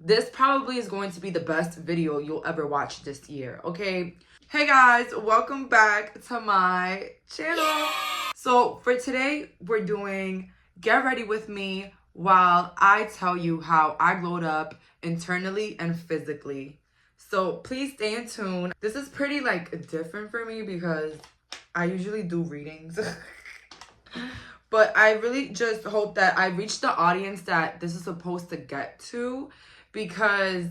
this probably is going to be the best video you'll ever watch this year, okay? Hey guys, welcome back to my channel. So for today, we're doing Get Ready With Me while I tell you how I glowed up internally and physically. So please stay in tune. This is pretty different for me because I usually do readings. But I really just hope that I reach the audience that this is supposed to get to, because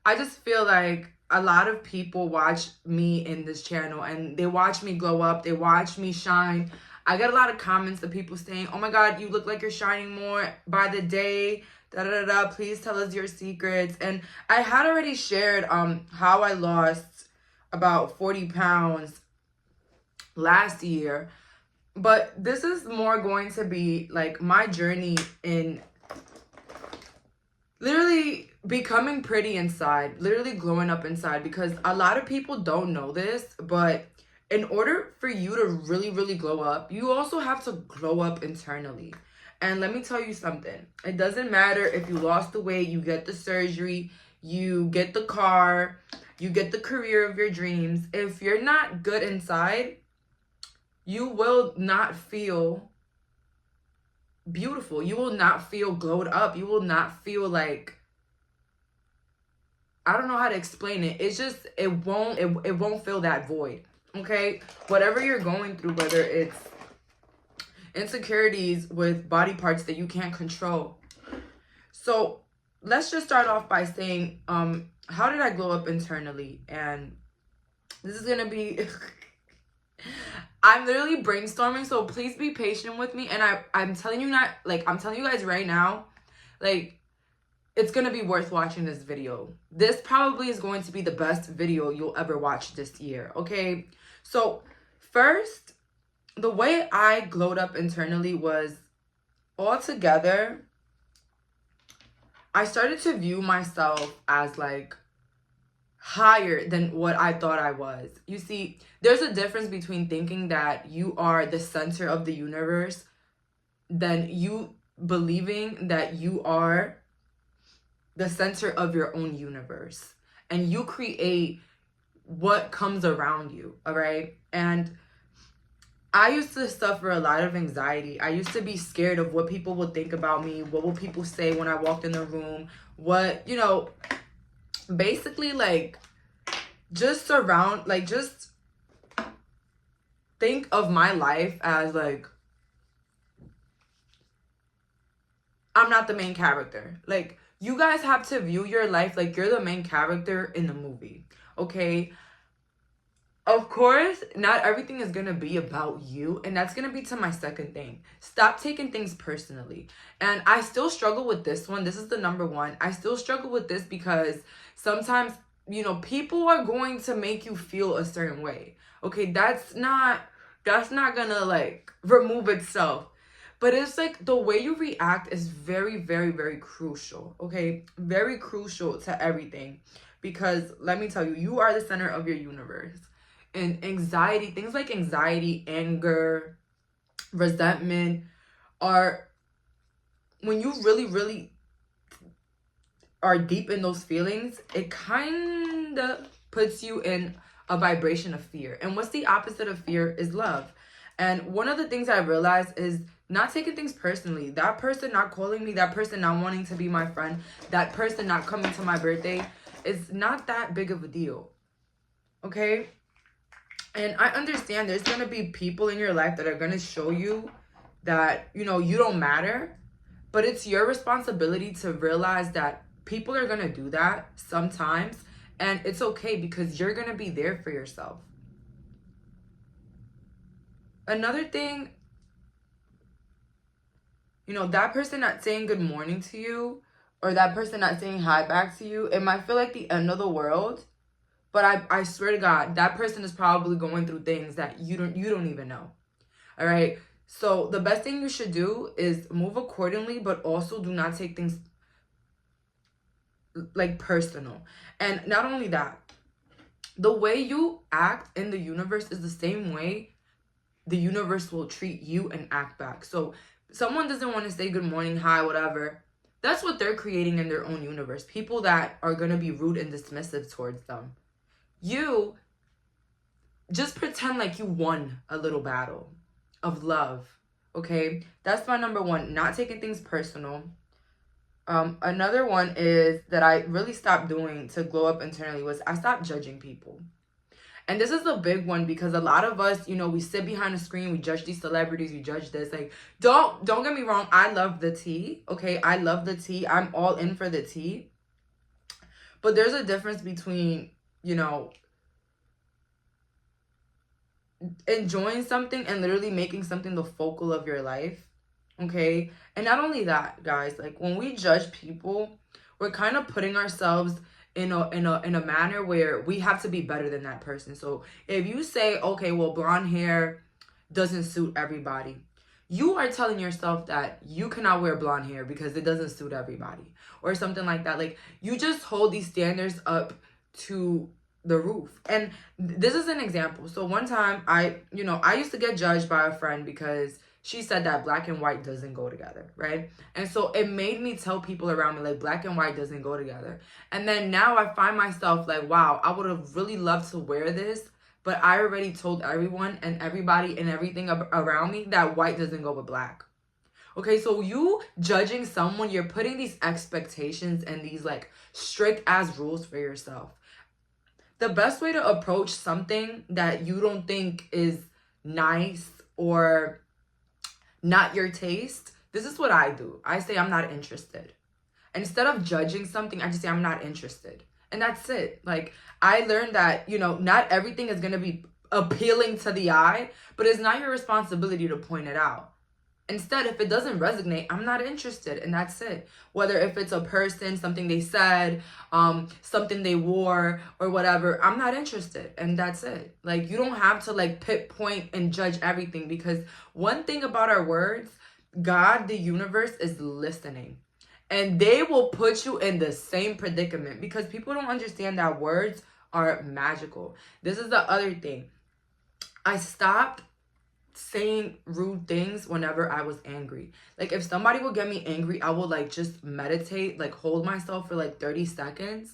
I just feel like a lot of people watch me in this channel and they watch me glow up, they watch me shine. I get a lot of comments of people saying, oh my god, you look like you're shining more by the day, da da da da, please tell us your secrets. And I had already shared how I lost about 40 pounds last year. But this is more going to be like my journey in literally becoming pretty inside, literally glowing up inside, because a lot of people don't know this, but in order for you to really glow up, you also have to glow up internally. And let me tell you something. It doesn't matter if you lost the weight, you get the surgery, you get the car, you get the career of your dreams. If you're not good inside, you will not feel beautiful. You will not feel glowed up. You will not feel like, I don't know how to explain it. It's just, it won't fill that void, okay? Whatever you're going through, whether it's insecurities with body parts that you can't control. So let's just start off by saying, how did I glow up internally? And this is gonna be... I'm literally brainstorming, so please be patient with me. And I'm telling you I'm telling you guys right now, it's gonna be worth watching this video. This probably is going to be the best video you'll ever watch this year, okay? So first, the way I glowed up internally was altogether, I started to view myself as higher than what I thought I was. You see, there's a difference between thinking that you are the center of the universe than you believing that you are the center of your own universe. And you create what comes around you, all right? And I used to suffer a lot of anxiety. I used to be scared of what people would think about me, what will people say when I walked in the room, what, basically just think of my life as I'm not the main character. You guys have to view your life like you're the main character in the movie, okay? Of course, not everything is gonna be about you, and that's gonna be to my second thing. Stop taking things personally. And I still struggle with this one. This is the number one. I still struggle with this because sometimes, people are going to make you feel a certain way. Okay, that's not gonna remove itself. But it's the way you react is very, very, very crucial. Okay, very crucial to everything. Because let me tell you, you are the center of your universe. And anxiety, things like anxiety, anger, resentment are, when you really are deep in those feelings, it kind of puts you in a vibration of fear. And what's the opposite of fear is love. And one of the things I realized is not taking things personally. That person not calling me, that person not wanting to be my friend, that person not coming to my birthday is not that big of a deal, okay? And I understand there's going to be people in your life that are going to show you that, you don't matter. But it's your responsibility to realize that people are going to do that sometimes. And it's okay because you're going to be there for yourself. Another thing, that person not saying good morning to you or that person not saying hi back to you, it might feel like the end of the world. But I swear to God, that person is probably going through things that you don't even know. All right? So the best thing you should do is move accordingly, but also do not take things personal. And not only that, the way you act in the universe is the same way the universe will treat you and act back. So someone doesn't want to say good morning, hi, whatever. that's what they're creating in their own universe. People that are going to be rude and dismissive towards them. You just pretend like you won a little battle of love, okay? That's my number one, not taking things personal. Another one is that I really stopped doing to glow up internally was I stopped judging people. And this is a big one because a lot of us, you know, we sit behind a screen, we judge these celebrities, we judge this. Like, don't get me wrong, I love the tea, okay? I love the tea. I'm all in for the tea. But there's a difference between, you know, enjoying something and literally making something the focal of your life, okay? And not only that, guys, like when we judge people, we're kind of putting ourselves in a manner where we have to be better than that person. So if you say, okay, well, blonde hair doesn't suit everybody, you are telling yourself that you cannot wear blonde hair because it doesn't suit everybody or something like that. Like, you just hold these standards up to the roof. And this is an example. So one time I used to get judged by a friend because she said that black and white doesn't go together, right? And so it made me tell people around me, like, black and white doesn't go together. And then now I find myself like, wow, I would have really loved to wear this, but I already told everyone and everybody and everything around me that white doesn't go with black. Okay, so you judging someone, you're putting these expectations and these like strict ass rules for yourself. The best way to approach something that you don't think is nice or not your taste, this is what I do. I say I'm not interested. Instead of judging something, I just say I'm not interested. And that's it. Like, I learned that, you know, not everything is going to be appealing to the eye, but it's not your responsibility to point it out. Instead, if it doesn't resonate, I'm not interested, and that's it. Whether if it's a person, something they said, something they wore, or whatever, I'm not interested, and that's it. Like, you don't have to like pinpoint and judge everything, because one thing about our words, God, the universe, is listening, and they will put you in the same predicament because people don't understand that words are magical. This is the other thing. I stopped saying rude things whenever I was angry. Like, if somebody would get me angry, I would like just meditate, like hold myself for like 30 seconds,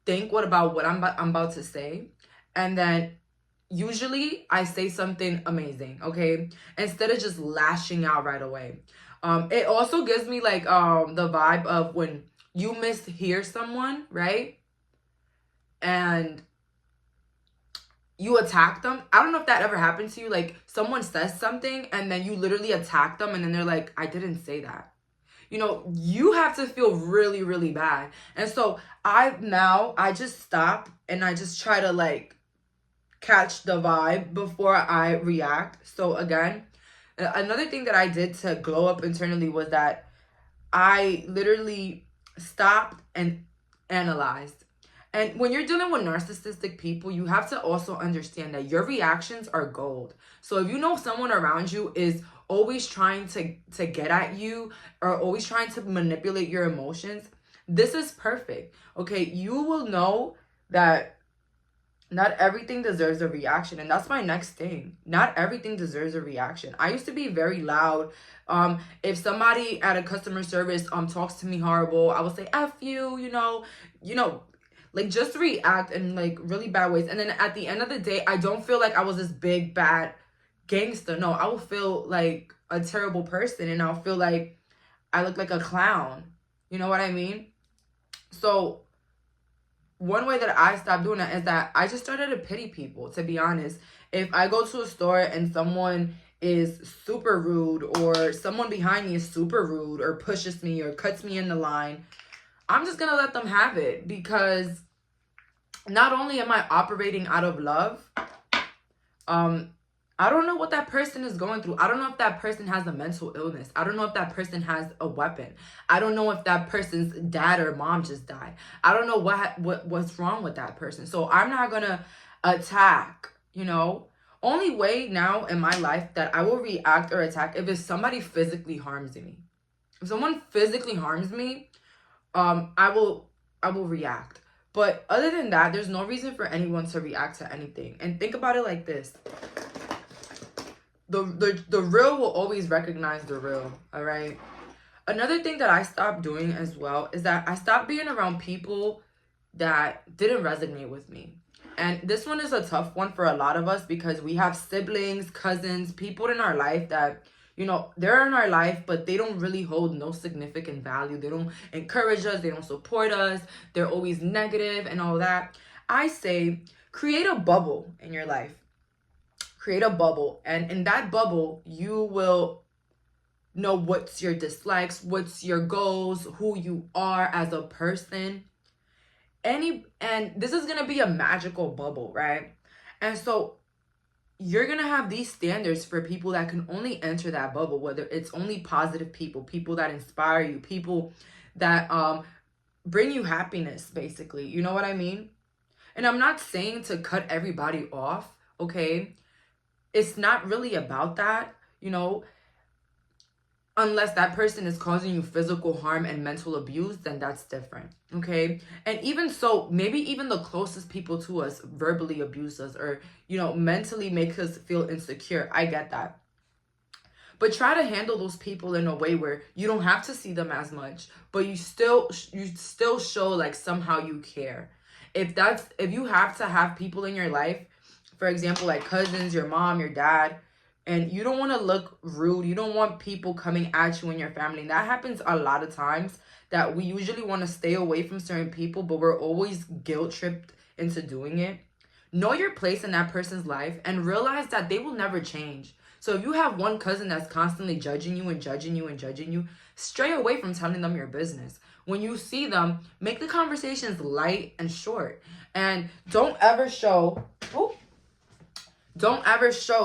think about what I'm about to say, and then usually I say something amazing, okay? Instead of just lashing out right away. It also gives me like the vibe of when you mishear someone, right? And you attack them. I don't know if that ever happened to you. Like, someone says something and then you literally attack them and then they're like, I didn't say that. You know, you have to feel really, really bad. And so I just stop and I just try to like catch the vibe before I react. So again, another thing that I did to glow up internally was that I literally stopped and analyzed. And when you're dealing with narcissistic people, you have to also understand that your reactions are gold. So if you know someone around you is always trying to get at you or always trying to manipulate your emotions, this is perfect. Okay, you will know that not everything deserves a reaction. And that's my next thing. Not everything deserves a reaction. I used to be very loud. If somebody at a customer service talks to me horrible, I would say F you, you know, like just react in like really bad ways. And then at the end of the day, I don't feel like I was this big bad gangster. No, I will feel like a terrible person and I'll feel like I look like a clown. You know what I mean? So one way that I stopped doing that is that I just started to pity people, to be honest. If I go to a store and someone is super rude or someone behind me is super rude or pushes me or cuts me in the line, I'm just going to let them have it, because not only am I operating out of love, I don't know what that person is going through. I don't know if that person has a mental illness. I don't know if that person has a weapon. I don't know if that person's dad or mom just died. I don't know what's wrong with that person. So I'm not going to attack, you know. Only way now in my life that I will react or attack if somebody physically harms me. If someone physically harms me, I will react. But other than that, there's no reason for anyone to react to anything. And think about it like this. The real will always recognize the real, all right? Another thing that I stopped doing as well is that I stopped being around people that didn't resonate with me. And this one is a tough one for a lot of us because we have siblings, cousins, people in our life that, you know, they're in our life, but they don't really hold no significant value. They don't encourage us. They don't support us. They're always negative and all that. I say create a bubble in your life. Create a bubble. And in that bubble, you will know what's your dislikes, what's your goals, who you are as a person. And this is gonna be a magical bubble, right? And so you're gonna have these standards for people that can only enter that bubble, whether it's only positive people, people that inspire you, people that bring you happiness, basically. You know what I mean? And I'm not saying to cut everybody off, okay? It's not really about that, you know. Unless that person is causing you physical harm and mental abuse, then that's different, okay? And even so, maybe even the closest people to us verbally abuse us or, you know, mentally make us feel insecure. I get that. But try to handle those people in a way where you don't have to see them as much, but you still show like somehow you care. If you have to have people in your life, for example, like cousins, your mom, your dad, and you don't want to look rude. You don't want people coming at you and your family. And that happens a lot of times, that we usually want to stay away from certain people, but we're always guilt tripped into doing it. Know your place in that person's life and realize that they will never change. So if you have one cousin that's constantly judging you and judging you and judging you, stray away from telling them your business. When you see them, make the conversations light and short. And don't ever show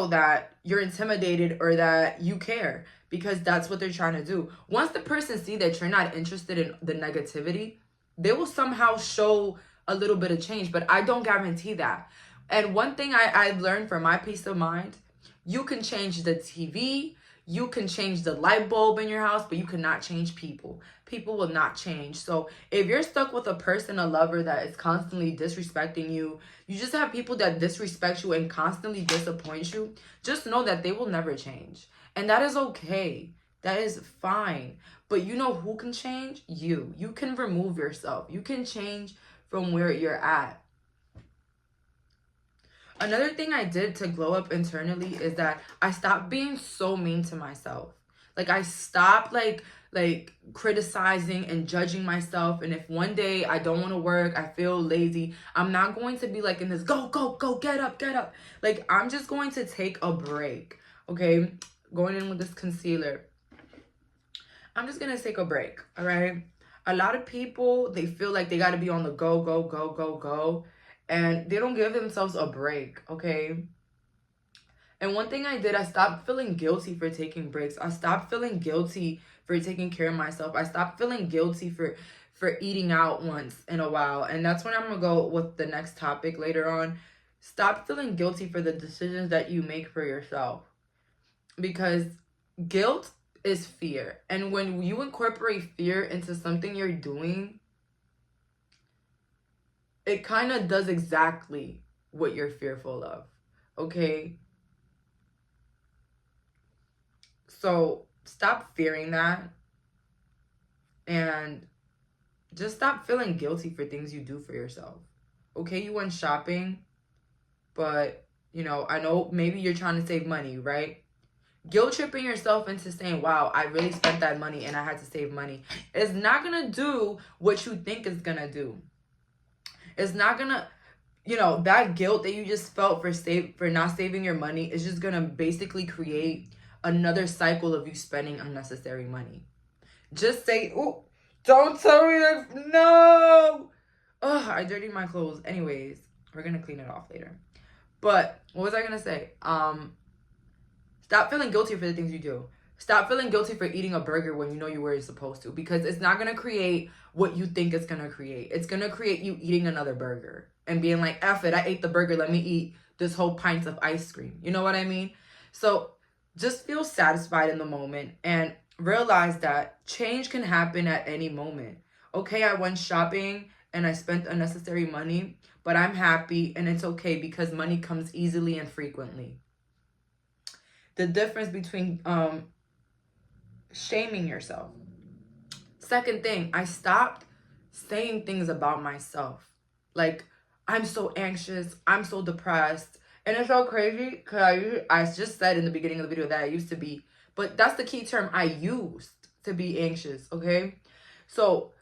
that you're intimidated or that you care, because that's what they're trying to do. Once the person see that you're not interested in the negativity, they will somehow show a little bit of change, but I don't guarantee that. And one thing I've learned for my peace of mind, you can change the TV, you can change the light bulb in your house, but you cannot change people. People will not change. So if you're stuck with a person, a lover that is constantly disrespecting you, you just have people that disrespect you and constantly disappoint you, just know that they will never change. And that is okay. That is fine. But you know who can change? You. You can remove yourself. You can change from where you're at. Another thing I did to glow up internally is that I stopped being so mean to myself. Like I stopped like criticizing and judging myself. And if one day I don't want to work, I feel lazy, I'm not going to be like in this go, get up. Like I'm just going to take a break. Okay? Going in with this concealer. I'm just going to take a break. All right? A lot of people, they feel like they got to be on the go. And they don't give themselves a break, okay? And one thing I did, I stopped feeling guilty for taking breaks. I stopped feeling guilty for taking care of myself. I stopped feeling guilty for eating out once in a while. And that's when I'm going to go with the next topic later on. Stop feeling guilty for the decisions that you make for yourself. Because guilt is fear. And when you incorporate fear into something you're doing, it kind of does exactly what you're fearful of, okay? So stop fearing that and just stop feeling guilty for things you do for yourself. Okay, you went shopping, but, you know, I know maybe you're trying to save money, right? Guilt tripping yourself into saying, wow, I really spent that money and I had to save money. It's not going to do what you think it's going to do. It's not gonna, you know, that guilt that you just felt for not saving your money is just gonna basically create another cycle of you spending unnecessary money. Just say, oh, don't tell me that, no. Oh, I dirtied my clothes. Anyways, we're gonna clean it off later. But what was I gonna say? Stop feeling guilty for the things you do. Stop feeling guilty for eating a burger when you know you were supposed to, because it's not going to create what you think it's going to create. It's going to create you eating another burger and being like, F it, I ate the burger, let me eat this whole pint of ice cream. You know what I mean? So just feel satisfied in the moment and realize that change can happen at any moment. Okay, I went shopping and I spent unnecessary money, but I'm happy and it's okay because money comes easily and frequently. The difference between shaming yourself second thing, I stopped saying things about myself. Like, I'm so anxious, I'm so depressed. And it's so crazy because I just said in the beginning of the video that I used to be. But that's the key term I used to be anxious, okay? So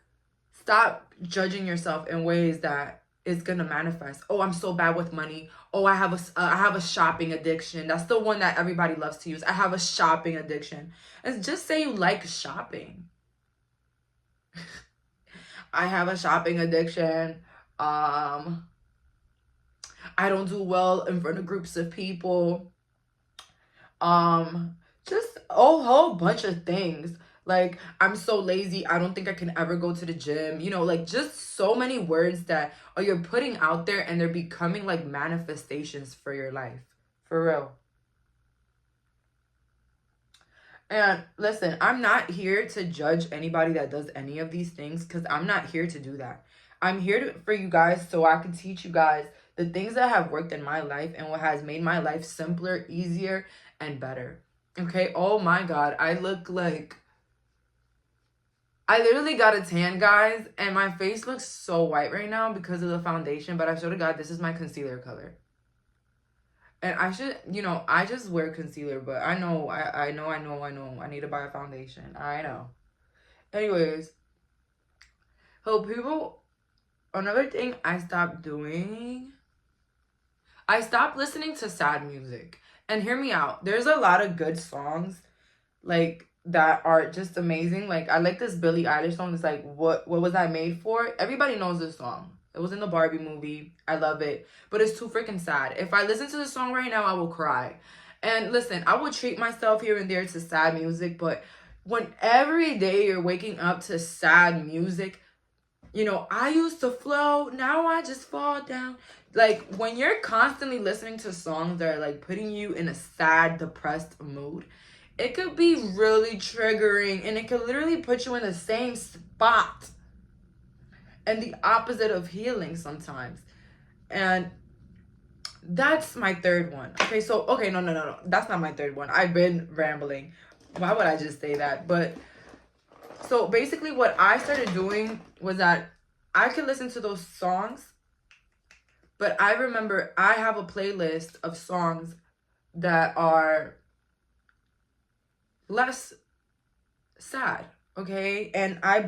stop judging yourself in ways that is gonna manifest. Oh, I'm so bad with money. Oh, I have a shopping addiction. That's the one that everybody loves to use. I have a shopping addiction. And just say you like shopping. I have a shopping addiction. I don't do well in front of groups of people. Just a whole bunch of things. Like, I'm so lazy, I don't think I can ever go to the gym. You know, like, just so many words that you're putting out there, and they're becoming like manifestations for your life. For real. And listen, I'm not here to judge anybody that does any of these things, because I'm not here to do that. I'm here for you guys so I can teach you guys the things that have worked in my life and what has made my life simpler, easier, and better. Okay? Oh my God. I look like... I literally got a tan, guys, and my face looks so white right now because of the foundation, but I swear to God, this is my concealer color. And I should, you know, I just wear concealer, but I know, I know, I need to buy a foundation. I know. Anyways, so people, another thing I stopped doing, I stopped listening to sad music. And hear me out, there's a lot of good songs, like, that are just amazing. Like, I like this Billie Eilish song. It's like, what was I made for? Everybody knows this song. It was in the Barbie movie. I love it. But it's too freaking sad. If I listen to this song right now, I will cry. And listen, I will treat myself here and there to sad music. But when every day you're waking up to sad music, you know, I used to flow, now I just fall down. Like, when you're constantly listening to songs that are like putting you in a sad, depressed mood, it could be really triggering, and it could literally put you in the same spot and the opposite of healing sometimes. And that's my third one. Okay, so, okay, no. That's not my third one. I've been rambling. Why would I just say that? But, so basically what I started doing was that I could listen to those songs, but I remember I have a playlist of songs that are less sad, okay? And I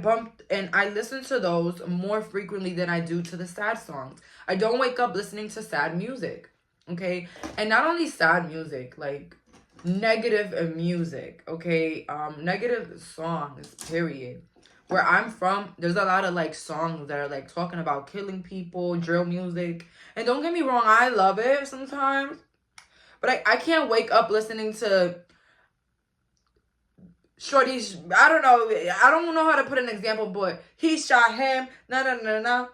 listen to those more frequently than I do to the sad songs. I don't wake up listening to sad music, okay? And not only sad music, like negative music, okay? Negative songs, period. Where I'm from, there's a lot of like songs that are like talking about killing people, drill music. And don't get me wrong, I love it sometimes. But I can't wake up listening to Shorty's, I don't know how to put an example, but he shot him, no.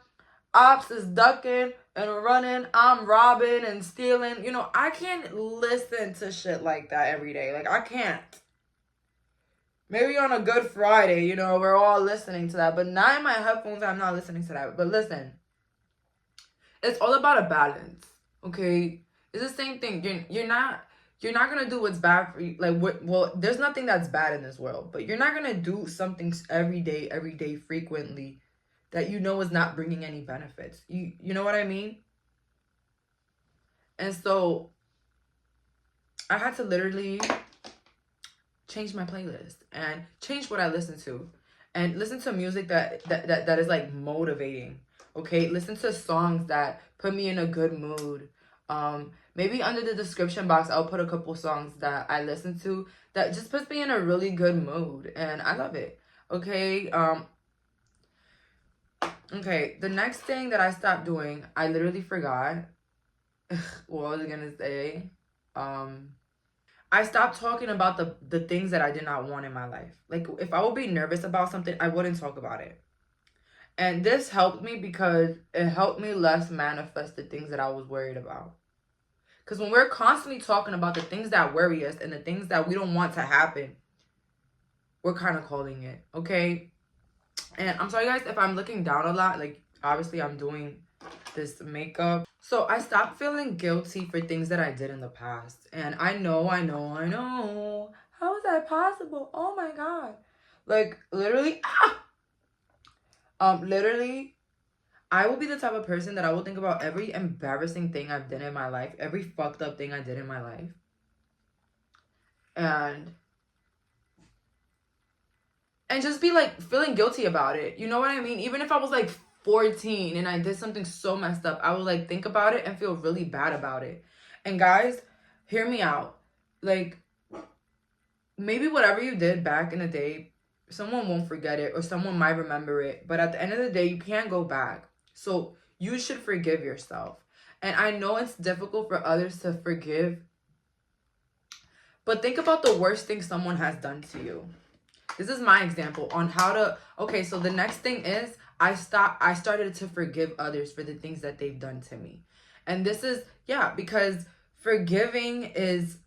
Ops is ducking and running, I'm robbing and stealing. You know, I can't listen to shit like that every day. Like, I can't. Maybe on a Good Friday, you know, we're all listening to that. But not in my headphones, I'm not listening to that. But listen, it's all about a balance, okay? It's the same thing. You're not gonna do what's bad for you. Like, well, there's nothing that's bad in this world, but you're not gonna do something every day, frequently, that you know is not bringing any benefits. You know what I mean? And so I had to literally change my playlist and change what I listen to, and listen to music that is like motivating. Okay, listen to songs that put me in a good mood. Maybe under the description box, I'll put a couple songs that I listen to that just puts me in a really good mood, and I love it. Okay, okay, the next thing that I stopped doing, I literally forgot what I was gonna say. I stopped talking about the things that I did not want in my life. Like, if I would be nervous about something, I wouldn't talk about it. And this helped me because it helped me less manifest the things that I was worried about. Because when we're constantly talking about the things that worry us and the things that we don't want to happen, we're kind of calling it, okay? And I'm sorry, guys, if I'm looking down a lot. Like, obviously, I'm doing this makeup. So I stopped feeling guilty for things that I did in the past. And I know. How is that possible? Oh, my God. Like, literally, Literally, I will be the type of person that I will think about every embarrassing thing I've done in my life, every fucked up thing I did in my life. And just be like feeling guilty about it. You know what I mean? Even if I was like 14 and I did something so messed up, I would like think about it and feel really bad about it. And guys, hear me out. Like, maybe whatever you did back in the day, someone won't forget it or someone might remember it. But at the end of the day, you can't go back. So you should forgive yourself. And I know it's difficult for others to forgive, but think about the worst thing someone has done to you. This is my example on how to, okay, so the next thing is I started to forgive others for the things that they've done to me. And this is, yeah, because forgiving is,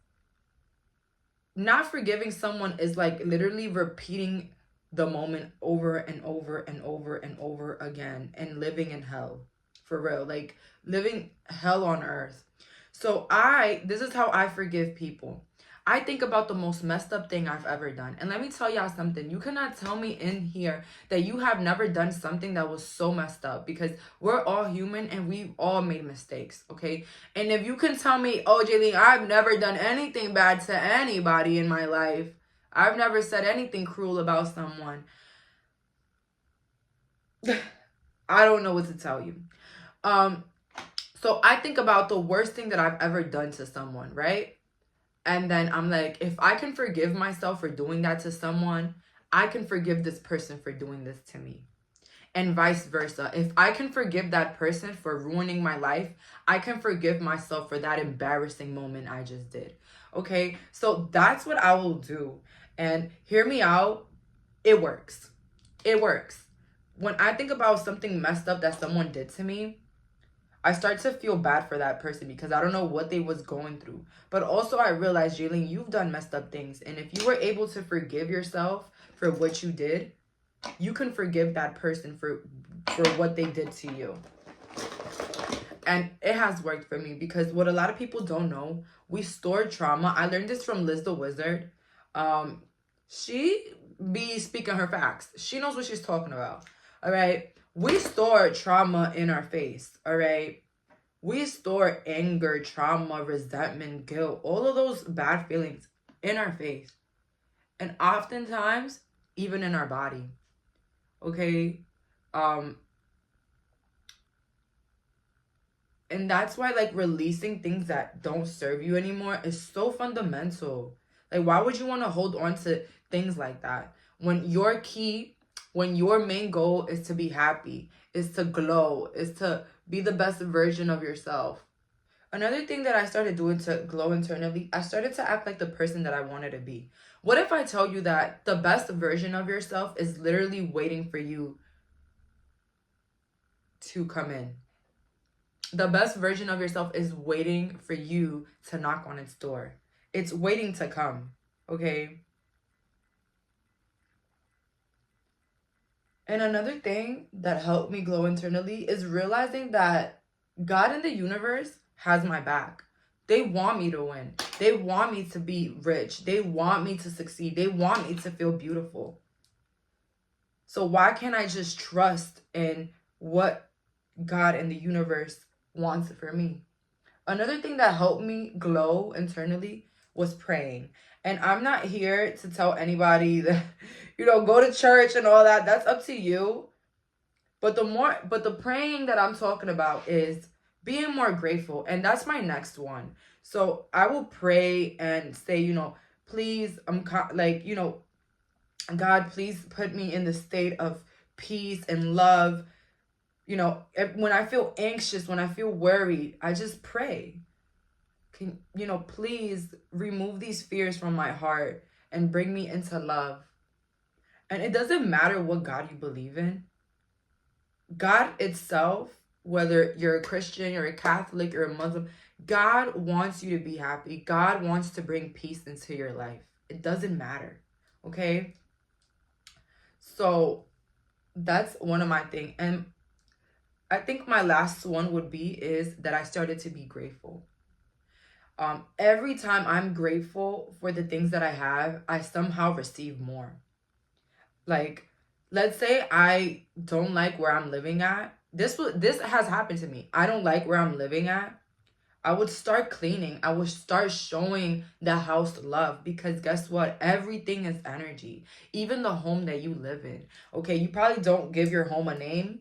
not forgiving someone is like literally repeating the moment over and over and over and over again and living in hell. For real, like living hell on earth. So this is how I forgive people. I think about the most messed up thing I've ever done. And let me tell y'all something. You cannot tell me in here that you have never done something that was so messed up, because we're all human and we've all made mistakes, okay? And if you can tell me, oh, Jayleen, I've never done anything bad to anybody in my life, I've never said anything cruel about someone, I don't know what to tell you. So I think about the worst thing that I've ever done to someone, right? And then I'm like, if I can forgive myself for doing that to someone, I can forgive this person for doing this to me. And vice versa. If I can forgive that person for ruining my life, I can forgive myself for that embarrassing moment I just did. Okay? So that's what I will do. And hear me out. It works. It works. When I think about something messed up that someone did to me, I start to feel bad for that person because I don't know what they was going through. But also I realized, Jayleen, you've done messed up things. And if you were able to forgive yourself for what you did, you can forgive that person for what they did to you. And it has worked for me, because what a lot of people don't know, we store trauma. I learned this from Liz the Wizard. She be speaking her facts. She knows what she's talking about. All right. We store trauma in our face, all right? We store anger, trauma, resentment, guilt, all of those bad feelings in our face. And oftentimes, even in our body, okay? And that's why, like, releasing things that don't serve you anymore is so fundamental. Like, why would you want to hold on to things like that when your main goal is to be happy, is to glow, is to be the best version of yourself? Another thing that I started doing to glow internally, I started to act like the person that I wanted to be. What if I tell you that the best version of yourself is literally waiting for you to come in? The best version of yourself is waiting for you to knock on its door. It's waiting to come, okay? And another thing that helped me glow internally is realizing that God and the universe has my back. They want me to win. They want me to be rich. They want me to succeed. They want me to feel beautiful. So why can't I just trust in what God and the universe wants for me? Another thing that helped me glow internally was praying. And I'm not here to tell anybody that, go to church and all that. That's up to you. But the praying that I'm talking about is being more grateful. And that's my next one. So I will pray and say, please, God, please put me in the state of peace and love. When I feel anxious, when I feel worried, I just pray. Please remove these fears from my heart and bring me into love. And it doesn't matter what God you believe in. God itself, whether you're a Christian, you're a Catholic, you're a Muslim, God wants you to be happy. God wants to bring peace into your life. It doesn't matter. Okay? So that's one of my things. And I think my last one is that I started to be grateful. Every time I'm grateful for the things that I have, I somehow receive more. Like let's say I don't like where I'm living at. This has happened to me. I don't like where I'm living at. I would start cleaning. I would start showing the house love, because guess what? Everything is energy. Even the home that you live in. Okay, you probably don't give your home a name,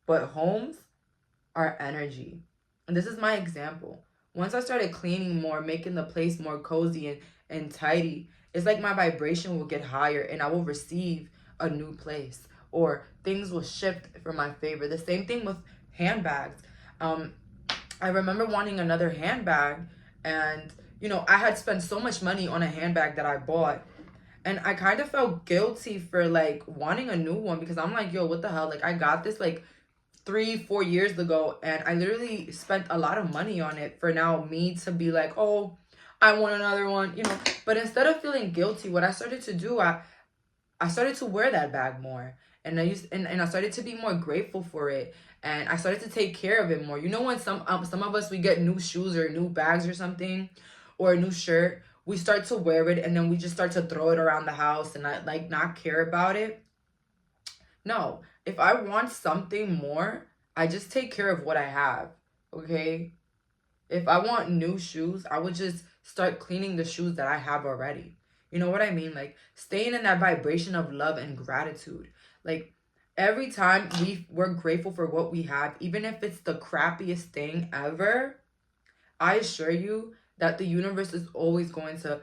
but homes are energy. And this is my example. Once I started cleaning more, making the place more cozy and tidy, it's like my vibration will get higher and I will receive a new place, or things will shift for my favor. The same thing with handbags. I remember wanting another handbag, and I had spent so much money on a handbag that I bought, and I kind of felt guilty for like wanting a new one, because I'm like, yo, what the hell? Like, I got this like 3-4 years ago, and I literally spent a lot of money on it, for now me to be like, oh, I want another one. But instead of feeling guilty, what I started to do, I started to wear that bag more, and I started to be more grateful for it, and I started to take care of it more. When some of us, we get new shoes or new bags or something, or a new shirt, we start to wear it and then we just start to throw it around the house and not care about it. No, if I want something more, I just take care of what I have. Okay? If I want new shoes, I would just start cleaning the shoes that I have already. You know what I mean? Like, staying in that vibration of love and gratitude. Like, every time we're grateful for what we have, even if it's the crappiest thing ever, I assure you that the universe is always going to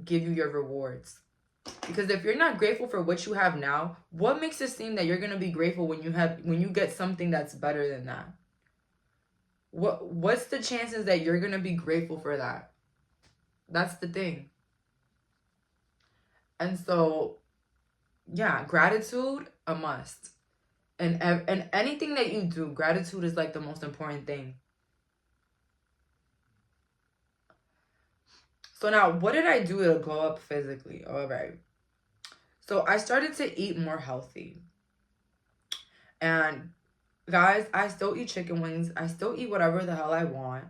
give you your rewards. Because if you're not grateful for what you have now, what makes it seem that you're going to be grateful when you get something that's better than that? What's the chances that you're going to be grateful for that? That's the thing. And so, yeah, gratitude, a must. And anything that you do, gratitude is like the most important thing. So now, what did I do to glow up physically? All right. So I started to eat more healthy. And guys, I still eat chicken wings. I still eat whatever the hell I want.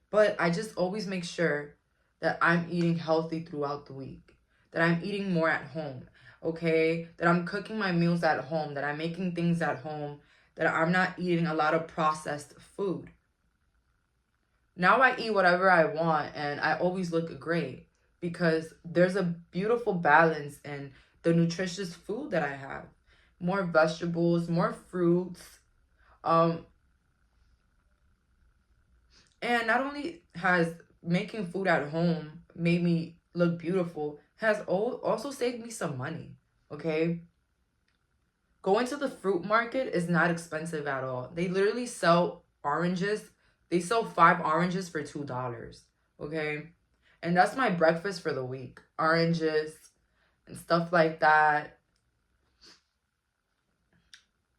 But I just always make sure that I'm eating healthy throughout the week. That I'm eating more at home. Okay? That I'm cooking my meals at home. That I'm making things at home. That I'm not eating a lot of processed food. Now I eat whatever I want and I always look great, because there's a beautiful balance in the nutritious food that I have. More vegetables, more fruits. And not only has making food at home made me look beautiful, has also saved me some money. Okay? Going to the fruit market is not expensive at all. They literally sell oranges. They sell 5 oranges for $2. Okay? And that's my breakfast for the week. Oranges and stuff like that.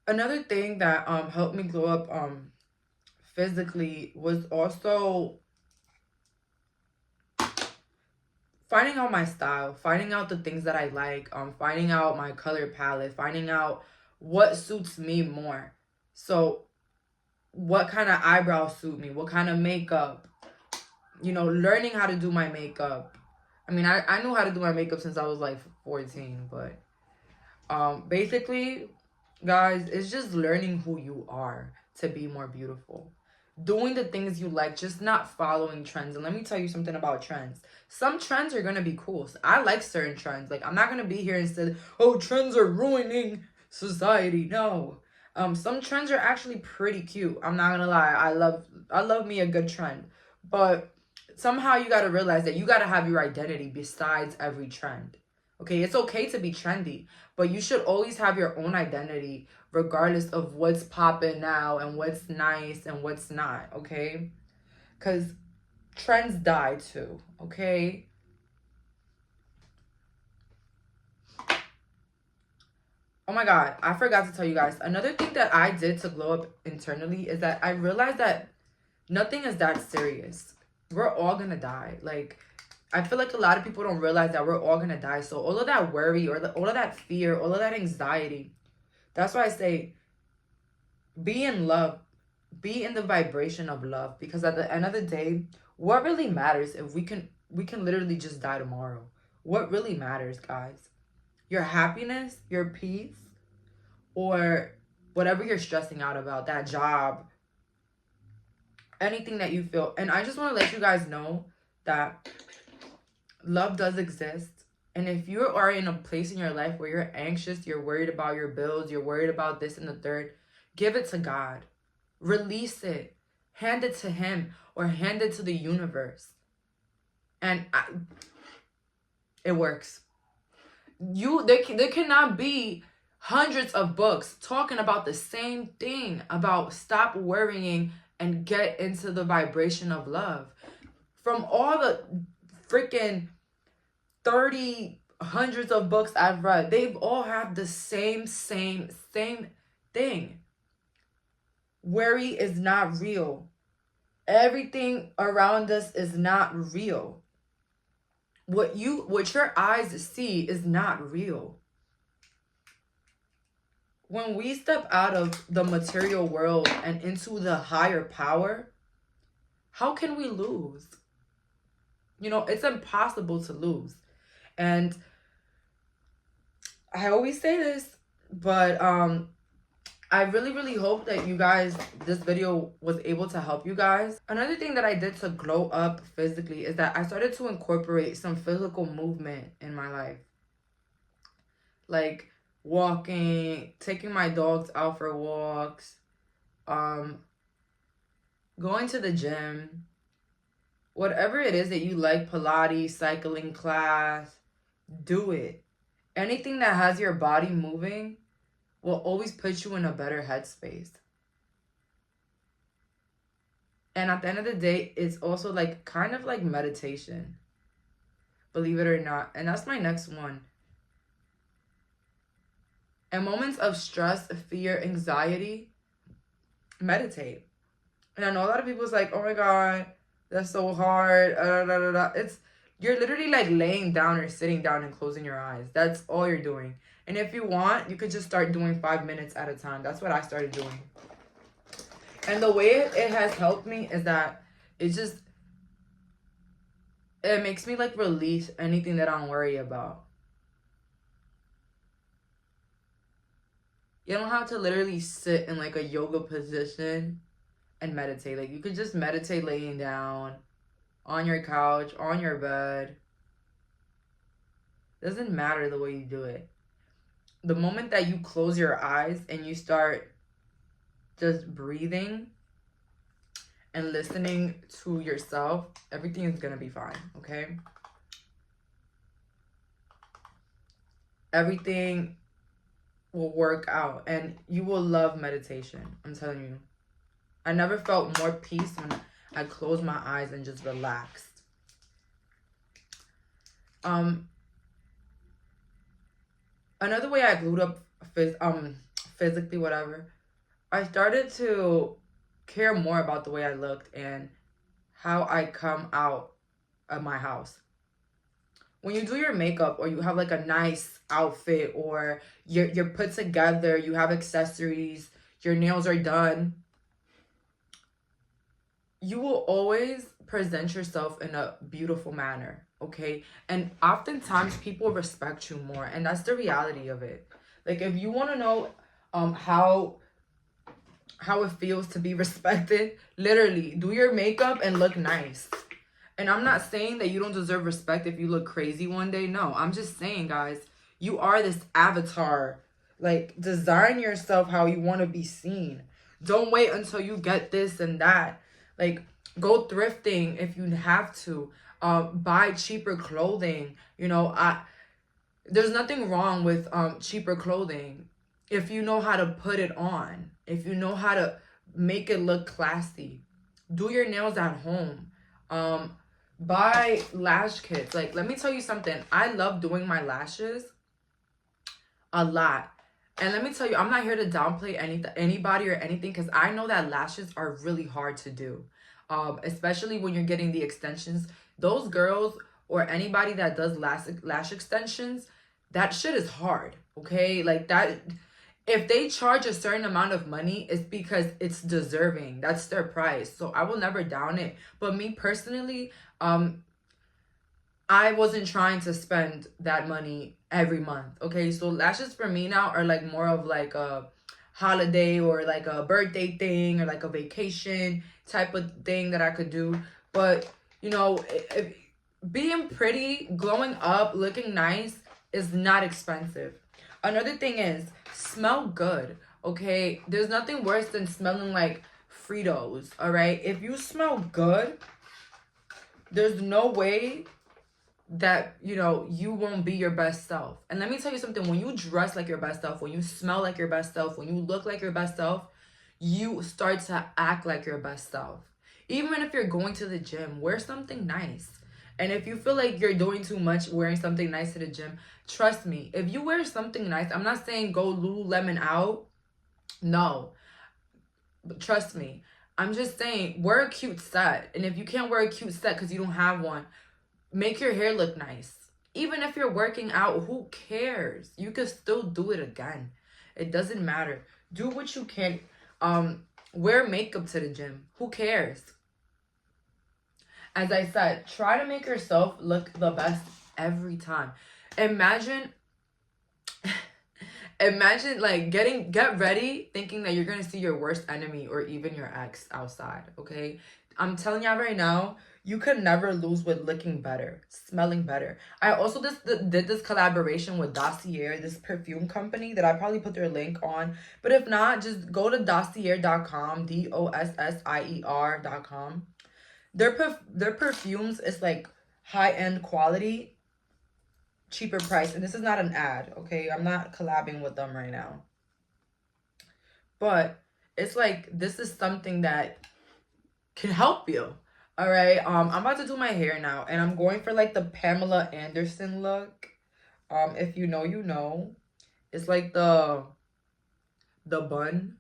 Another thing that helped me glow up physically was also finding out my style, finding out the things that I like, finding out my color palette, finding out what suits me more. So what kind of eyebrows suit me, what kind of makeup, learning how to do my makeup. I mean, I knew how to do my makeup since I was like 14, but basically, guys, it's just learning who you are to be more beautiful. Doing the things you like, just not following trends. And let me tell you something about trends. Some trends are going to be cool. So I like certain trends. Like, I'm not going to be here and say, oh, trends are ruining society. No. Some trends are actually pretty cute. I'm not going to lie. I love me a good trend. But somehow you got to realize that you got to have your identity besides every trend. Okay, it's okay to be trendy, but you should always have your own identity regardless of what's popping now and what's nice and what's not, okay? Because trends die too, okay? Oh my God, I forgot to tell you guys. Another thing that I did to glow up internally is that I realized that nothing is that serious. We're all gonna die. Like, I feel like a lot of people don't realize that we're all gonna die. So all of that worry or all of that fear, all of that anxiety, that's why I say be in love. Be in the vibration of love. Because at the end of the day, what really matters if we can literally just die tomorrow. What really matters, guys? Your happiness, your peace, or whatever you're stressing out about, that job, anything that you feel. And I just want to let you guys know that love does exist. And if you are in a place in your life where you're anxious, you're worried about your bills, you're worried about this and the third, give it to God. Release it. Hand it to him or hand it to the universe. And it works. There cannot be hundreds of books talking about the same thing, about stop worrying and get into the vibration of love. From all the freaking 30 hundreds of books I've read, they've all have the same thing. Worry is not real. Everything around us is not real. What your eyes see is not real. When we step out of the material world and into the higher power, how can we lose? You know, it's impossible to lose. And I always say this, but I really hope that you guys, this video was able to help you guys. Another thing that I did to glow up physically is that I started to incorporate some physical movement in my life. Like walking, taking my dogs out for walks, going to the gym, whatever it is that you like, Pilates, cycling class, do it. Anything that has your body moving will always put you in a better headspace. And at the end of the day, it's also like kind of like meditation. Believe it or not. And that's my next one. In moments of stress, fear, anxiety, meditate. And I know a lot of people's like, oh my God, that's so hard. You're literally like laying down or sitting down and closing your eyes. That's all you're doing. And if you want, you could just start doing 5 minutes at a time. That's what I started doing. And the way it has helped me is that it makes me like release anything that I'm worried about. You don't have to literally sit in like a yoga position and meditate. Like you could just meditate laying down, on your couch, on your bed. Doesn't matter the way you do it. The moment that you close your eyes and you start just breathing and listening to yourself, everything is gonna be fine, okay? Everything will work out and you will love meditation. I'm telling you. I never felt more peace when I closed my eyes and just relaxed. Another way I glued up physically, whatever, I started to care more about the way I looked and how I come out of my house. When you do your makeup or you have like a nice outfit or you're put together, you have accessories, your nails are done, you will always present yourself in a beautiful manner, okay? And oftentimes people respect you more, and that's the reality of it. Like if you want to know how it feels to be respected, literally do your makeup and look nice. And I'm not saying that you don't deserve respect if you look crazy one day. No, I'm just saying, guys, you are this avatar. Like, design yourself how you want to be seen. Don't wait until you get this and that. Like, go thrifting if you have to. Buy cheaper clothing. You know, there's nothing wrong with cheaper clothing if you know how to put it on. If you know how to make it look classy. Do your nails at home. Buy lash kits. Like, let me tell you something. I love doing my lashes a lot. And let me tell you, I'm not here to downplay anybody or anything, because I know that lashes are really hard to do. Especially when you're getting the extensions. Those girls or anybody that does lash extensions, that shit is hard, okay? Like that, if they charge a certain amount of money, it's because it's deserving. That's their price. So I will never down it. But me personally, I wasn't trying to spend that money every month. Okay, so lashes for me now are like more of like a holiday or like a birthday thing or like a vacation type of thing that I could do. But you know, being pretty, glowing up, looking nice is not expensive. Another thing is smell good. Okay, there's nothing worse than smelling like Fritos. All right, if you smell good, there's no way that, you know, you won't be your best self. And let me tell you something, when you dress like your best self, when you smell like your best self, when you look like your best self, you start to act like your best self. Even if you're going to the gym, wear something nice. And if you feel like you're doing too much wearing something nice to the gym, trust me, if you wear something nice, I'm not saying go Lululemon out. No. But trust me, I'm just saying wear a cute set. And if you can't wear a cute set because you don't have one, make your hair look nice. Even if you're working out, who cares? You can still do it again. It doesn't matter. Do what you can. Wear makeup to the gym. Who cares? As I said, try to make yourself look the best every time. Imagine like get ready thinking that you're gonna see your worst enemy or even your ex outside. Okay, I'm telling y'all right now, you could never lose with looking better, smelling better. I also did this collaboration with Dosier, this perfume company that I probably put their link on. But if not, just go to Dosier.com, Dosier.com. Their perfumes is like high-end quality, cheaper price. And this is not an ad, okay? I'm not collabing with them right now. But it's like, this is something that can help you. All right, I'm about to do my hair now, and I'm going for like the Pamela Anderson look. If you know, you know. It's like the bun,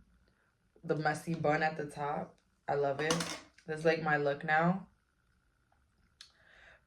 the messy bun at the top. I love it. That's like my look now.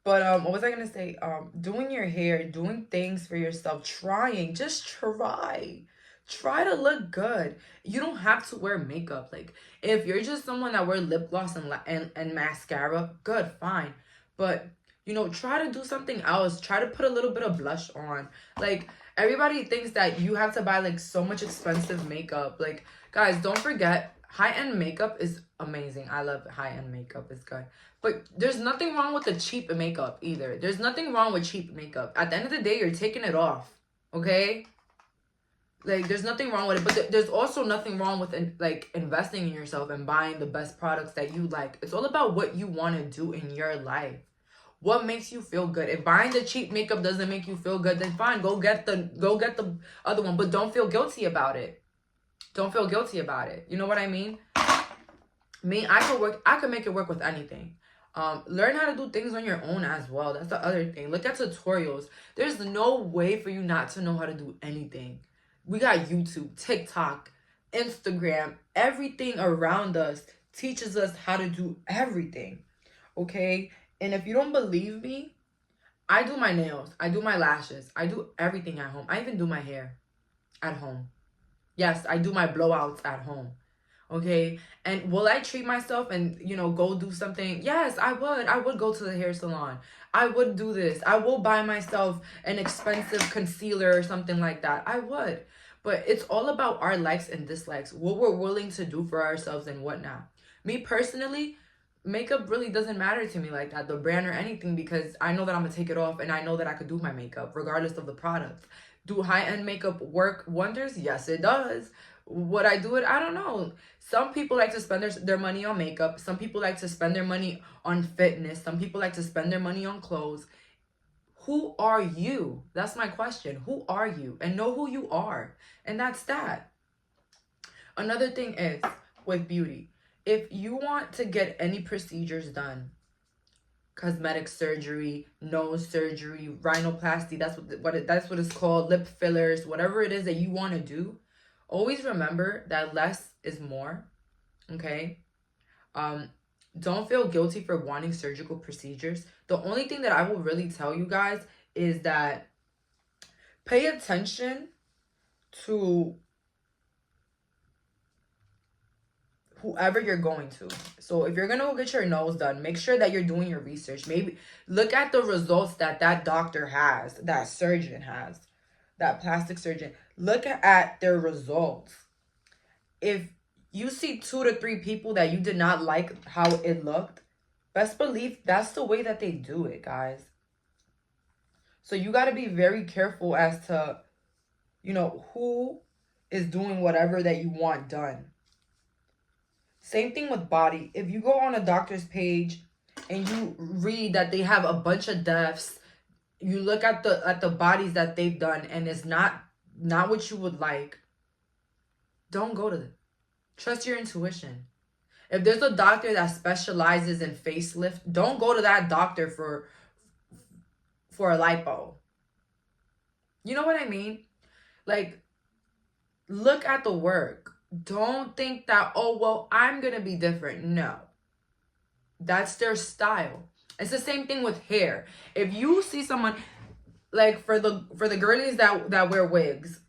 But what was I gonna say? Doing your hair, doing things for yourself, trying, just try. Try to look good. You don't have to wear makeup. Like, if you're just someone that wear lip gloss and mascara, good, fine. But, you know, try to do something else. Try to put a little bit of blush on. Like, everybody thinks that you have to buy, like, so much expensive makeup. Like, guys, don't forget, high-end makeup is amazing. I love high-end makeup. It's good. But there's nothing wrong with the cheap makeup either. There's nothing wrong with cheap makeup. At the end of the day, you're taking it off. Okay? Like, there's nothing wrong with it. But there's also nothing wrong with, like, investing in yourself and buying the best products that you like. It's all about what you want to do in your life. What makes you feel good? If buying the cheap makeup doesn't make you feel good, then fine. Go get the other one. But don't feel guilty about it. Don't feel guilty about it. You know what I mean? Me, I could make it work with anything. Learn how to do things on your own as well. That's the other thing. Look at tutorials. There's no way for you not to know how to do anything. We got YouTube, TikTok, Instagram, everything around us teaches us how to do everything. Okay? And if you don't believe me, I do my nails. I do my lashes. I do everything at home. I even do my hair at home. Yes, I do my blowouts at home. Okay, and will I treat myself and, you know, go do something? Yes, I would. I would go to the hair salon. I would do this. I will buy myself an expensive concealer or something like that. I would. But it's all about our likes and dislikes, what we're willing to do for ourselves and whatnot. Me personally, makeup really doesn't matter to me like that, the brand or anything, because I know that I'm going to take it off and I know that I could do my makeup regardless of the product. Do high-end makeup work wonders? Yes, it does. Would I do it? I don't know. Some people like to spend their money on makeup. Some people like to spend their money on fitness. Some people like to spend their money on clothes. Who are you? That's my question. Who are you? And know who you are. And that's that. Another thing is with beauty. If you want to get any procedures done, cosmetic surgery, nose surgery, rhinoplasty, that's what it's called, lip fillers, whatever it is that you want to do, always remember that less is more. Okay? Don't feel guilty for wanting surgical procedures. The only thing that I will really tell you guys is that pay attention to whoever you're going to. So if you're going to go get your nose done, make sure that you're doing your research. Maybe look at the results that doctor has, that surgeon has. that plastic surgeon, look at their results. If you see 2 to 3 people that you did not like how it looked, best believe that's the way that they do it, guys. So you got to be very careful as to, you know, who is doing whatever that you want done. Same thing with body. If you go on a doctor's page and you read that they have a bunch of deaths, you look at the bodies that they've done and it's not what you would like, don't go to them. Trust your intuition. If there's a doctor that specializes in facelift, don't go to that doctor for a lipo. You know what I mean? Like, look at the work. Don't think that, oh, well, I'm going to be different. No. That's their style. It's the same thing with hair. If you see someone, like for the girlies that wear wigs,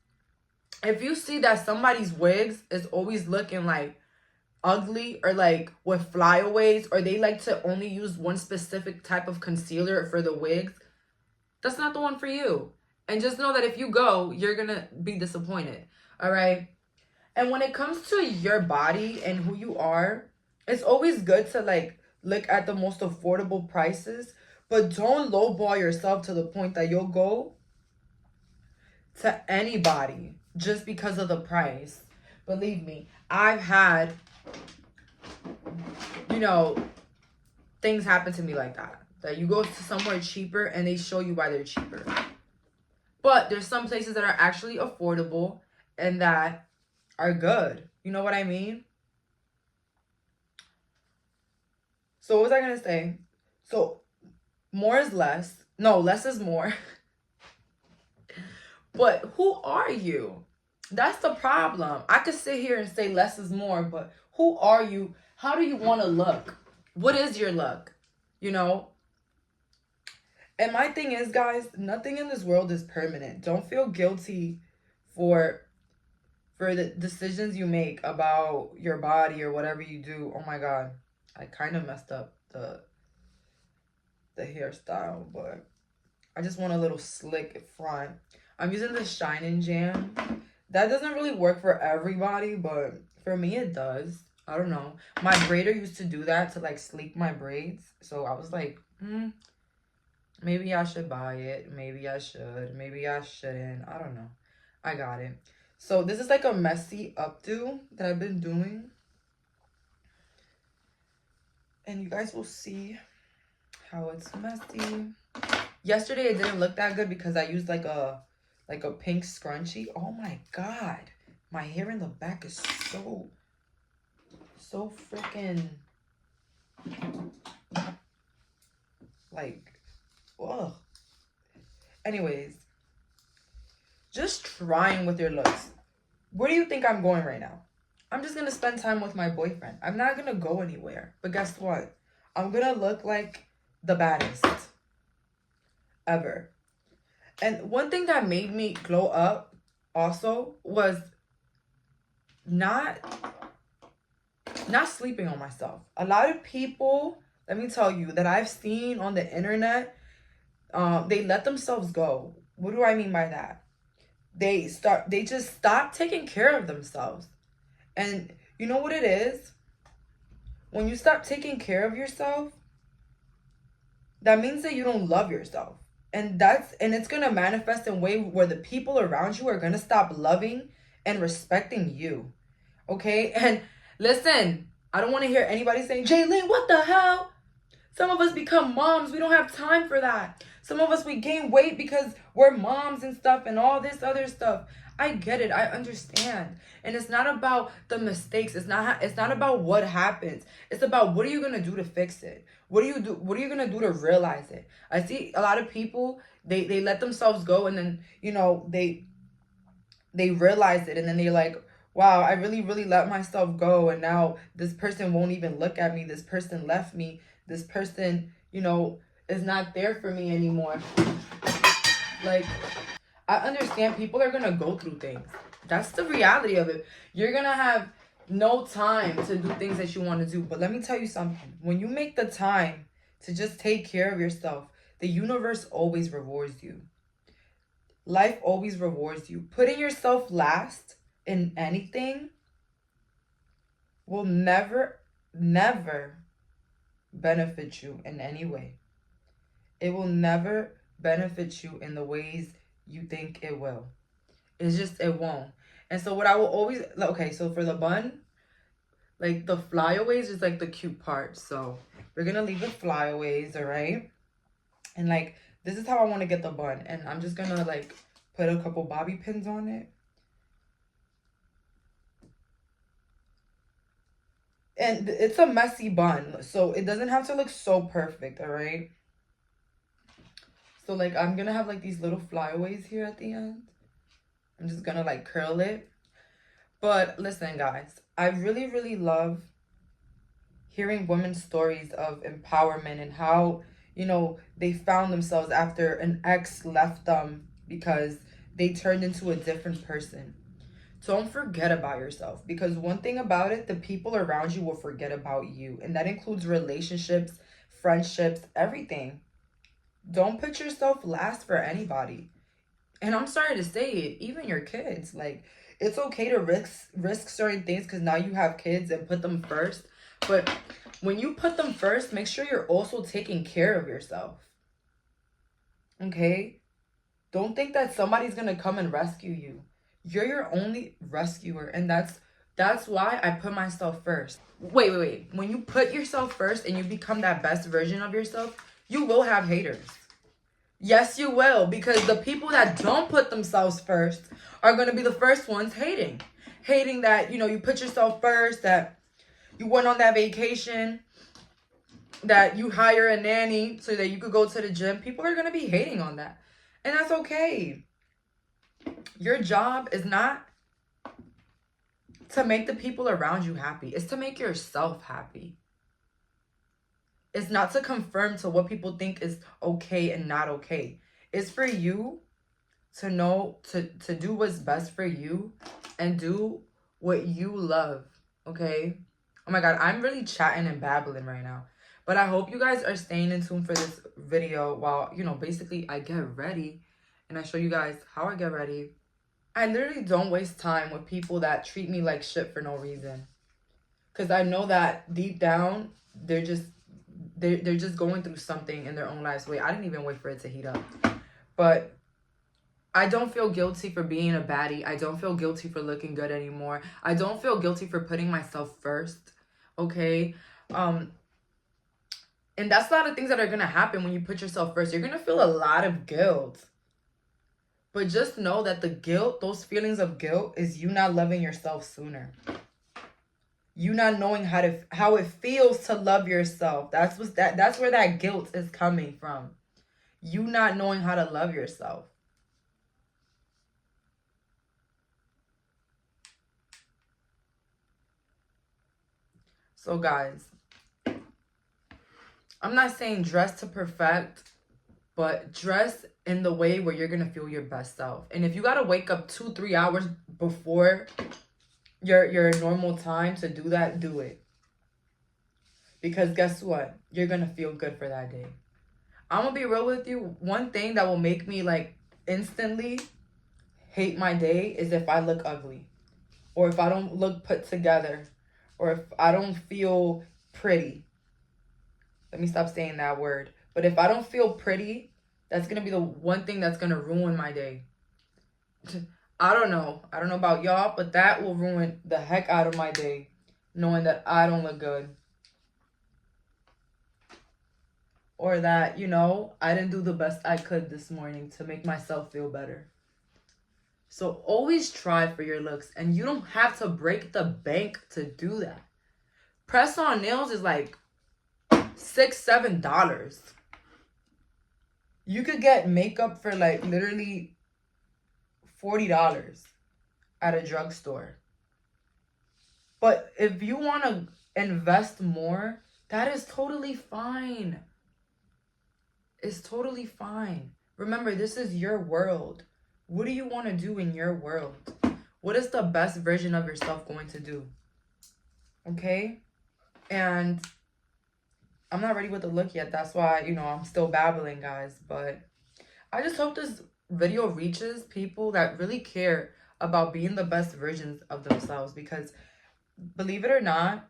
if you see that somebody's wigs is always looking like ugly or like with flyaways, or they like to only use one specific type of concealer for the wigs, that's not the one for you. And just know that if you go, you're going to be disappointed. All right? And when it comes to your body and who you are, it's always good to like look at the most affordable prices, but don't lowball yourself to the point that you'll go to anybody just because of the price. Believe me, I've had, you know, things happen to me like that. That you go to somewhere cheaper and they show you why they're cheaper. But there's some places that are actually affordable and that are good. You know what I mean? So what was I going to say? So more is less. No, less is more. But who are you? That's the problem. I could sit here and say less is more, but who are you? How do you want to look? What is your look? You know? And my thing is, guys, nothing in this world is permanent. Don't feel guilty for the decisions you make about your body or whatever you do. Oh my God. I kind of messed up the hairstyle, but I just want a little slick front. I'm using the Shine and Jam. That doesn't really work for everybody, but for me it does. I don't know. My braider used to do that to like sleek my braids. So I was like, maybe I should buy it. Maybe I should. Maybe I shouldn't. I don't know. I got it. So this is like a messy updo that I've been doing. And you guys will see how it's messy. Yesterday it didn't look that good because I used like a pink scrunchie. Oh my God. My hair in the back is so freaking like, ugh. Anyways, just trying with your looks. Where do you think I'm going right now? I'm just going to spend time with my boyfriend. I'm not going to go anywhere. But guess what? I'm going to look like the baddest ever. And one thing that made me glow up also was not sleeping on myself. A lot of people, let me tell you, that I've seen on the internet, they let themselves go. What do I mean by that? They just stop taking care of themselves. And you know what it is? When you stop taking care of yourself, that means that you don't love yourself. And it's going to manifest in a way where the people around you are going to stop loving and respecting you. Okay? And listen, I don't want to hear anybody saying, Jayleen, what the hell? Some of us become moms. We don't have time for that. Some of us, we gain weight because we're moms and stuff and all this other stuff. I get it. I understand. And it's not about the mistakes. It's not about what happens. It's about what are you going to do to fix it? What are you going to do to realize it? I see a lot of people, they let themselves go and then, you know, they realize it and then they're like, wow, I really, really let myself go. And now this person won't even look at me. This person left me. This person, you know, is not there for me anymore. Like, I understand people are going to go through things. That's the reality of it. You're going to have no time to do things that you want to do. But let me tell you something. When you make the time to just take care of yourself, the universe always rewards you. Life always rewards you. Putting yourself last in anything will never, never benefit you in any way. It will never benefit you in the ways you think it will. It's just, it won't. And so what I will always, okay, so for the bun, like the flyaways is like the cute part. So we're gonna leave the flyaways, all right? And like, this is how I want to get the bun. And I'm just gonna like put a couple bobby pins on it. And it's a messy bun, so it doesn't have to look so perfect, all right? So like, I'm gonna have like these little flyaways here at the end. I'm just gonna like curl it. But listen, guys, I really, really love hearing women's stories of empowerment and how, you know, they found themselves after an ex left them because they turned into a different person. Don't forget about yourself, because one thing about it, the people around you will forget about you. And that includes relationships, friendships, everything. Don't put yourself last for anybody. And I'm sorry to say it, even your kids. Like, it's okay to risk certain things because now you have kids and put them first. But when you put them first, make sure you're also taking care of yourself. Okay? Don't think that somebody's going to come and rescue you. You're your only rescuer, and that's why I put myself first. Wait. When you put yourself first and you become that best version of yourself, you will have haters. Yes, you will, because the people that don't put themselves first are going to be the first ones hating. Hating that, you know, you put yourself first, that you went on that vacation, that you hire a nanny so that you could go to the gym. People are going to be hating on that. And that's okay. Your job is not to make the people around you happy. It's to make yourself happy. It's not to conform to what people think is okay and not okay. It's for you to know, to do what's best for you and do what you love, okay? Oh my God, I'm really chatting and babbling right now. But I hope you guys are staying in tune for this video while, you know, basically I get ready and I show you guys how I get ready. I literally don't waste time with people that treat me like shit for no reason. Because I know that deep down, they're just going through something in their own lives. Wait, I didn't even wait for it to heat up. But I don't feel guilty for being a baddie. I don't feel guilty for looking good anymore. I don't feel guilty for putting myself first. Okay? And that's a lot of things that are going to happen when you put yourself first. You're going to feel a lot of guilt. But just know that the guilt, those feelings of guilt, is you not loving yourself sooner. You not knowing how it feels to love yourself. That's where that guilt is coming from. You not knowing how to love yourself. So guys, I'm not saying dress to perfect, but dress in the way where you're going to feel your best self. And if you got to wake up 2-3 hours before your normal time to do that, do it. Because guess what? You're going to feel good for that day. I'm going to be real with you. One thing that will make me like instantly hate my day is if I look ugly. Or if I don't look put together. Or if I don't feel pretty. Let me stop saying that word. But if I don't feel pretty, that's going to be the one thing that's going to ruin my day. I don't know about y'all, but that will ruin the heck out of my day. Knowing that I don't look good. Or that, you know, I didn't do the best I could this morning to make myself feel better. So always try for your looks. And you don't have to break the bank to do that. Press-on nails is like $6-7. You could get makeup for like literally $40 at a drugstore. But if you want to invest more, that is totally fine. It's totally fine. Remember, this is your world. What do you want to do in your world? What is the best version of yourself going to do? Okay? And I'm not ready with the look yet. That's why, you know, I'm still babbling, guys. But I just hope this video reaches people that really care about being the best versions of themselves, because believe it or not,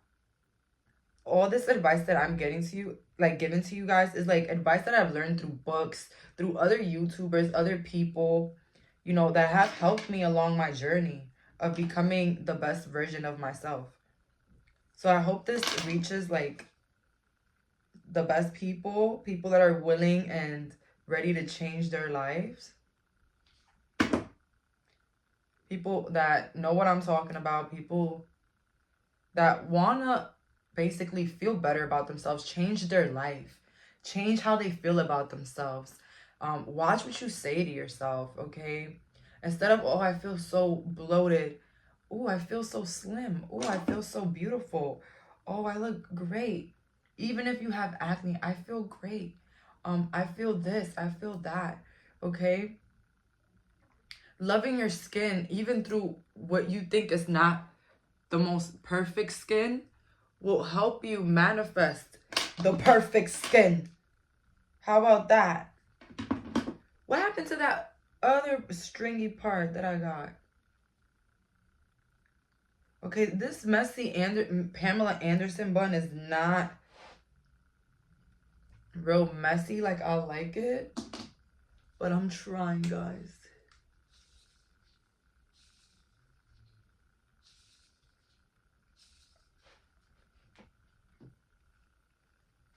all this advice that I'm getting to you, like giving to you guys, is like advice that I've learned through books, through other YouTubers, other people, you know, that have helped me along my journey of becoming the best version of myself. So I hope this reaches like the best people that are willing and ready to change their lives. People that know what I'm talking about, people that want to basically feel better about themselves, change their life, change how they feel about themselves. Watch what you say to yourself, okay? Instead of, oh, I feel so bloated. Oh, I feel so slim. Oh, I feel so beautiful. Oh, I look great. Even if you have acne, I feel great. I feel this, I feel that, okay? Loving your skin, even through what you think is not the most perfect skin, will help you manifest the perfect skin. How about that? What happened to that other stringy part that I got? Okay, this messy Pamela Anderson bun is not real messy like I like it, but I'm trying, guys.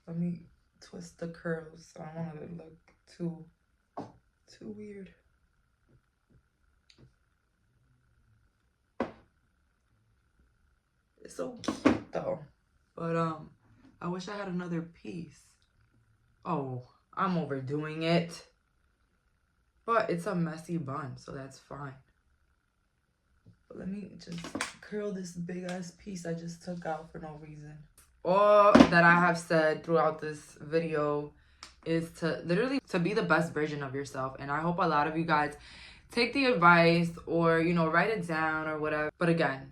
Let me twist the curls so I don't want it to look too weird. It's so cute though, but I wish I had another piece. Oh, I'm overdoing it, but it's a messy bun, so that's fine. But let me just curl this big ass piece I just took out for no reason. All that I have said throughout this video is to literally to be the best version of yourself, and I hope a lot of you guys take the advice, or you know, write it down or whatever. But again,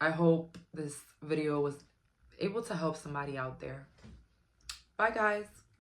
I hope this video was able to help somebody out there. Bye guys.